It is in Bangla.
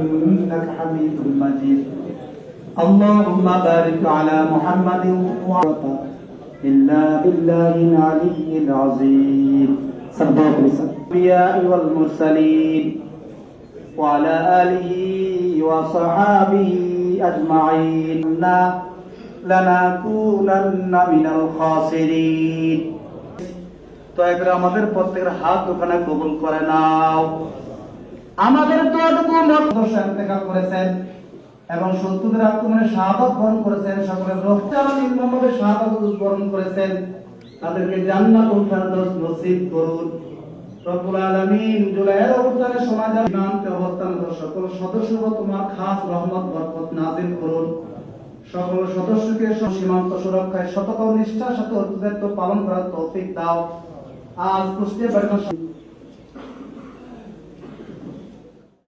إنك حميد مجيد اللهم بارك على محمد وعلى إلا بالله العلي العظيم صدق الأنبياء والمرسلين وعلى آله وصحابه أجمعين لنكونن من الخاسرين তো একবার আমাদের প্রত্যেকের হাত ওখানে কবুল করে নাও। আমাদের দোয়াটুকু মর্যাদা ইন্তেকাল করেছেন এবং শত্রুদের আক্রমণে শাহাদাত বরণ করেছেন, সকলের রক্তাল নির্মমভাবে শাহাদাত বরণ করেছেন, তাদেরকে জান্নাতুল ফেরদৌস নসিব করুন রব্বুল আলামিন। জুলাইয়ের অবস্থানে সমাজে ইমানতে অবস্থানরত সকল সদস্যকে তোমার খাস রহমত বরকত নাযিল করুন। সকল সদস্যকে সীমান্ত সুরক্ষায় শতকর নিষ্ঠার সাথে দায়িত্ব পালন করার তৌফিক দাও। আজ কুষ্টিয়া